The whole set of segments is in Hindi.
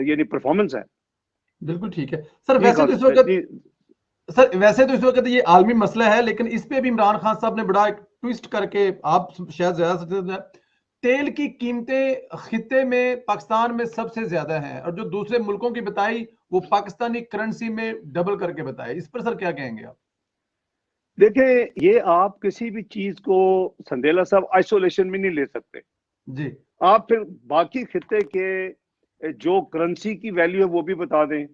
यानी परफॉर्मेंस है। बिल्कुल ठीक है सर। वैसे तो इस वक्त ये आलमी मसला है, लेकिन इस पे भी इमरान खान साहब ने बड़ा एक ट्विस्ट करके, आप शायद ज्यादा, तेल की कीमतें खिते में पाकिस्तान में सबसे ज्यादा हैं, और जो दूसरे मुल्कों की बताई वो पाकिस्तानी करेंसी में डबल करके बताए। इस पर सर क्या कहेंगे आप? देखिए, ये आप किसी भी चीज को संदेला साहब आइसोलेशन में नहीं ले सकते जी। आप फिर बाकी खिते के जो करेंसी की वैल्यू है वो भी बता दें।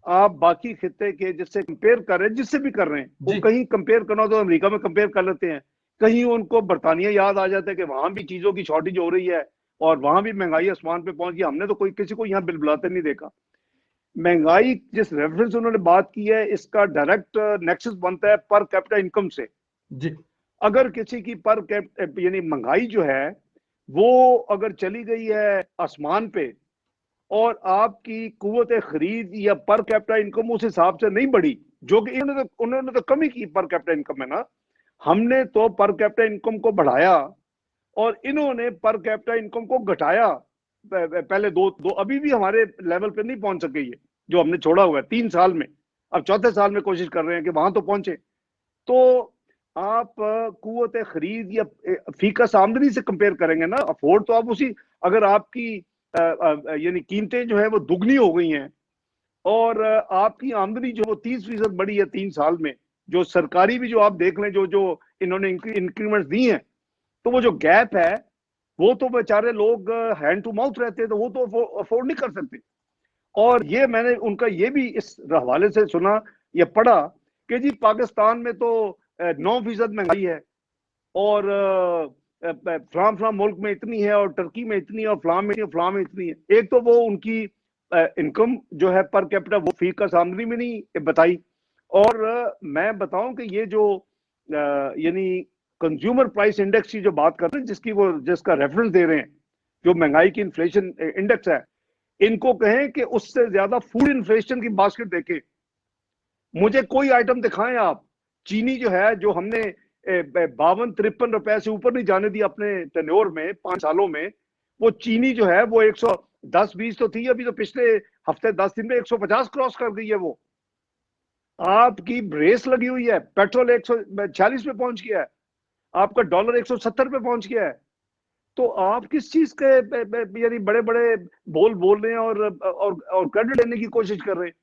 आप बाकी खिते के जिससे कंपेयर कर रहे हैं, जिससे भी कर रहे हैं, वो कहीं कंपेयर करना तो अमेरिका में कंपेयर कर लेते हैं, कहीं उनको बरतानिया याद आ जाता है कि वहां भी चीजों की शॉर्टेज हो रही है और वहां भी महंगाई आसमान पे पहुंच गई। हमने तो कोई किसी को यहाँ बिल बुलाते नहीं देखा। महंगाई जिस रेफरेंस उन्होंने बात की है, इसका डायरेक्ट नेक्सस बनता है पर कैपिटा इनकम से जी। अगर किसी की पर कैप यानी महंगाई जो है वो अगर चली गई है आसमान पे और आपकी कुव्वत खरीद या पर कैपिटा इनकम उस हिसाब से नहीं बढ़ी, जो कि उन्होंने तो कमी की पर कैपिटा इनकम में ना। हमने तो पर कैपिटा इनकम को बढ़ाया और इन्होंने पर कैपिटा इनकम को घटाया। पहले दो दो अभी भी हमारे लेवल पे नहीं पहुंच सके ये जो हमने छोड़ा हुआ है 3 साल में। अब चौथे साल में कोशिश कर रहे हैं कि वहां तो पहुंचे। तो आप कुव्वत खरीद या फीकस आमदनी से कंपेयर करेंगे ना, अफोर्ड तो आप उसी, अगर आपकी यानी कीमतें जो है वो दुगनी हो गई हैं और आपकी आमदनी जो वो 30% बढ़ी है 3 साल में, जो सरकारी भी जो आप देख लें जो जो इन्होंने इंक्रीमेंट्स दी हैं, तो वो जो गैप है वो तो बेचारे लोग हैंड टू माउथ रहते हैं, तो वो तो अफोर्ड नहीं कर सकते। और ये मैंने उनका ये भी इस हवाले से सुना या पढ़ा कि जी पाकिस्तान में तो 9% महंगाई है और फलाम फलाम मुल्क में इतनी है और टर्की में इतनी है और फलाम में इतनी है। एक तो वो उनकी इनकम जो है पर कैपिटा वो फी का आमदनी में नहीं बताई। और मैं बताऊं कि ये जो यानी कंज्यूमर प्राइस इंडेक्स की जो बात कर रहे हैं, जिसका रेफरेंस दे रहे हैं, जो महंगाई की इन्फ्लेशन इंडेक्स है, इनको कहें कि उससे ज्यादा फूड इन्फ्लेशन की बास्केट देखें। मुझे कोई आइटम दिखाएं आप। चीनी जो है, जो हमने 52-53 रुपए से ऊपर नहीं जाने दी अपने टेन्योर में 5 सालों में, वो चीनी जो है वो 110-120 तो थी, अभी तो पिछले हफ्ते 10 दिन में 150 क्रॉस कर गई है। वो आपकी ब्रेस लगी हुई है, पेट्रोल 146 पे पहुंच गया है, आपका डॉलर 170 पे पहुंच गया है। तो आप किस चीज के यानी बड़े बड़े बोल रहे हैं और क्रेडिट लेने की कोशिश कर रहे हैं।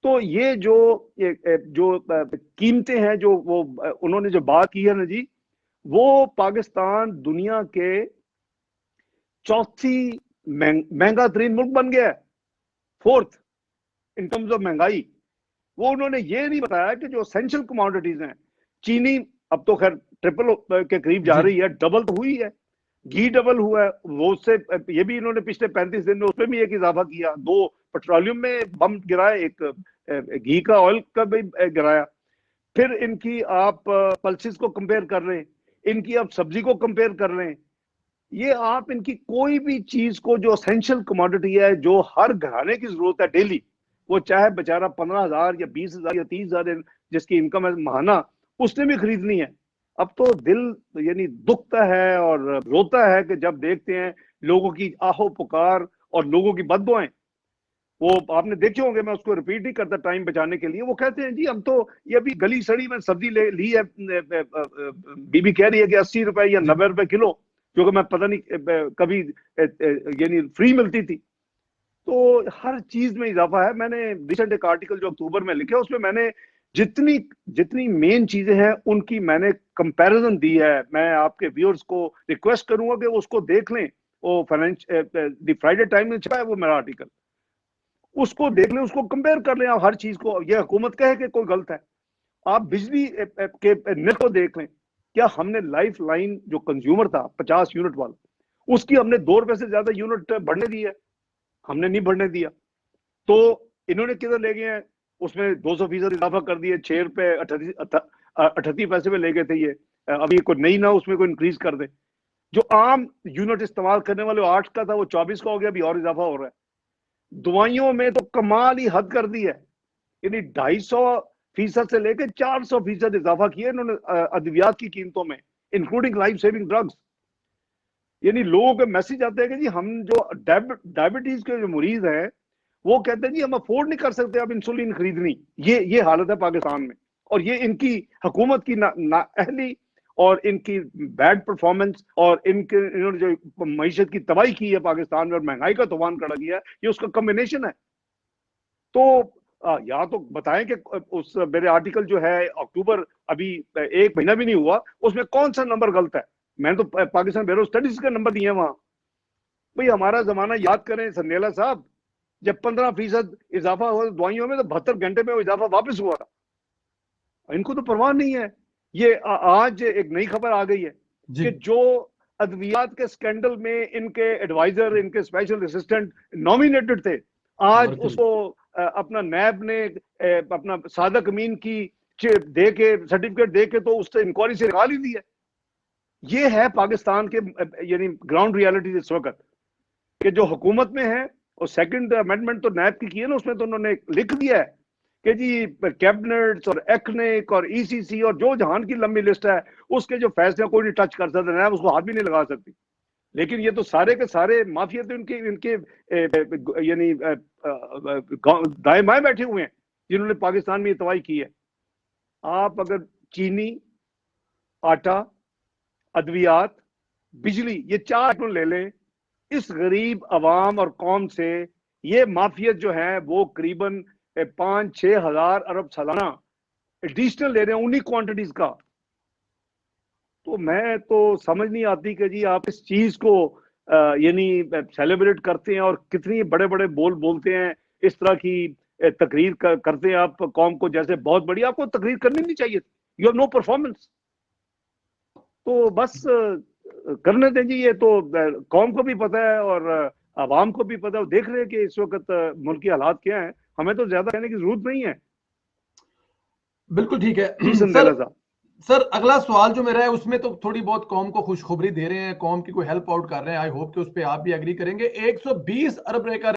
तो ये जो कीमतें हैं, जो वो उन्होंने जो बात की है ना जी, वो पाकिस्तान दुनिया के चौथी महंगा तरीन मुल्क बन गया है, 4th इन टर्म्स ऑफ महंगाई। वो उन्होंने ये नहीं बताया कि जो एसेंशियल कमोडिटीज हैं, चीनी अब तो खैर ट्रिपल के करीब जा रही है, डबल तो हुई है, घी डबल हुआ है, वो उससे ये भी इन्होंने पिछले 35 दिन में उसमें भी एक इजाफा किया, 2 पेट्रोलियम में बम गिराया, एक घी का ऑयल का भी गिराया। फिर इनकी आप पल्सेस को कंपेयर कर रहे हैं, इनकी आप सब्जी को कंपेयर कर रहे हैं। ये आप इनकी कोई भी चीज को जो एसेंशियल कमोडिटी है, जो हर घराने की जरूरत है डेली, वो चाहे बेचारा 15,000 या 20,000 या 30,000 जिसकी इनकम है महाना, उसने भी खरीदनी है। अब तो दिल यानी दुखता है और रोता है कि जब देखते हैं लोगों की आहो पुकार और लोगों की बद्दुआएं। वो आपने देखे होंगे, मैं उसको रिपीट नहीं करता टाइम बचाने के लिए। वो कहते हैं जी हम तो ये अभी गली सड़ी में सब्जी ली है, बीबी कह रही है कि 80 रुपए या 90 रुपए किलो, क्योंकि मैं पता नहीं कभी यानी फ्री मिलती थी। तो हर चीज में इजाफा है। मैंने रिसेंट एक आर्टिकल जो अक्टूबर में लिखे, उसमें मैंने जितनी जितनी मेन चीजें हैं उनकी मैंने कंपैरिजन दी है। मैं आपके व्यूअर्स को रिक्वेस्ट करूंगा कि उसको देख लें। वो द फ्राइडे टाइम में छपा है वो मेरा आर्टिकल, उसको देख लें, उसको कंपेयर कर लें आप हर चीज को। ये हुकूमत कहे कि कोई गलत है, आप बिजली के निर्ख को देख लें। क्या हमने लाइफ लाइन जो कंज्यूमर था 50 यूनिट वाला, उसकी हमने 2 रुपए से ज्यादा यूनिट बढ़ने दी है? हमने नहीं बढ़ने दिया। तो इन्होंने किधर ले गए हैं? उसमें 200% इजाफा कर दिए, 6 रुपए 38 पैसे में ले गए थे ये। अभी कोई नई ना उसमें कोई इंक्रीज कर दे। जो आम यूनिट इस्तेमाल करने वाले 8 का था वो 24 का हो गया, अभी और इजाफा हो रहा है। दवाइयों में तो कमाल ही हद कर दी है, यानी 250% से लेकर 400% इजाफा किया इन्होंने अद्वियात की कीमतों में, इंक्लूडिंग लाइफ सेविंग ड्रग्स। यानी लोगों के मैसेज आते हैं कि जी हम जो डायबिटीज के जो मरीज हैं वो कहते हैं जी हम अफोर्ड नहीं कर सकते अब इंसुलिन खरीदनी। ये हालत है पाकिस्तान में, और ये इनकी हुकूमत की नाअहली और इनकी बैड परफॉर्मेंस और इन्होंने जो मईशत की तबाही की है पाकिस्तान में और महंगाई का तूफान खड़ा किया है, ये उसका कॉम्बिनेशन है। तो या तो बताएं कि उस मेरे आर्टिकल जो है अक्टूबर, अभी 1 महीना भी नहीं हुआ, उसमें कौन सा नंबर गलत है? मैंने तो पाकिस्तान ब्यूरो स्टडीज का नंबर दिए वहां। भाई हमारा जमाना याद करें संदेला साहब, जब 15% इजाफा हुआ दवाइयों में, तो 72 घंटे में वो इजाफा वापस हुआ। इनको तो परवाह नहीं है। ये आज एक नई खबर आ गई है कि जो अद्वियात के स्कैंडल में इनके एडवाइजर, इनके स्पेशल असिस्टेंट नॉमिनेटेड थे, आज उसको अपना नैब ने अपना सादक अमीन की दे के सर्टिफिकेट दे के तो उससे इंक्वायरी से निकाल ही दी है। ये है पाकिस्तान के यानी ग्राउंड रियलिटी इस वक्त, कि जो हुकूमत में है, और सेकंड अमेंडमेंट तो नैब की है ना, उसमें तो उन्होंने लिख दिया है कि जी कैबिनेट और एक्नेक और ईसीसी और जो जहान की लंबी लिस्ट है, उसके जो फैसले कोई नहीं टच कर सकता, नैब उसको हाथ भी नहीं लगा सकती। लेकिन ये तो सारे के सारे माफिया तो इनके यानी दाएं बाएं बैठे हुए हैं जिन्होंने पाकिस्तान में तबाही की है। आप अगर चीनी, आटा, अद्वियात, बिजली, ये 4 आइटम ले लें, इस गरीब अवाम और कौम से ये माफियत जो है वो करीबन 5-6 हजार अरब सालाना एडिशनल ले रहे हैं उन्हीं क्वांटिटीज का। तो मैं तो समझ नहीं आती कि जी आप इस चीज को यानी सेलिब्रेट करते हैं और कितनी बड़े बड़े बोल बोलते हैं, इस तरह की तकरीर करते हैं आप कौम को जैसे बहुत बड़ी। आपको तकरीर करनी नहीं चाहिए, यू हैव नो परफॉर्मेंस। तो बस करने दें जी, ये तो कौम को भी पता है और आवाम को भी पता है, देख रहे हैं कि इस वक्त मुल्क की हालात क्या है। हमें तो ज्यादा कहने की जरूरत नहीं है। बिल्कुल ठीक है सर अगला सवाल जो मेरा है उसमें तो थोड़ी बहुत कौम को खुशखबरी दे रहे हैं, कौम की कोई हेल्प आउट कर रहे हैं। आई होप कि उस पर आप भी एग्री करेंगे। 120 अरब रुपए का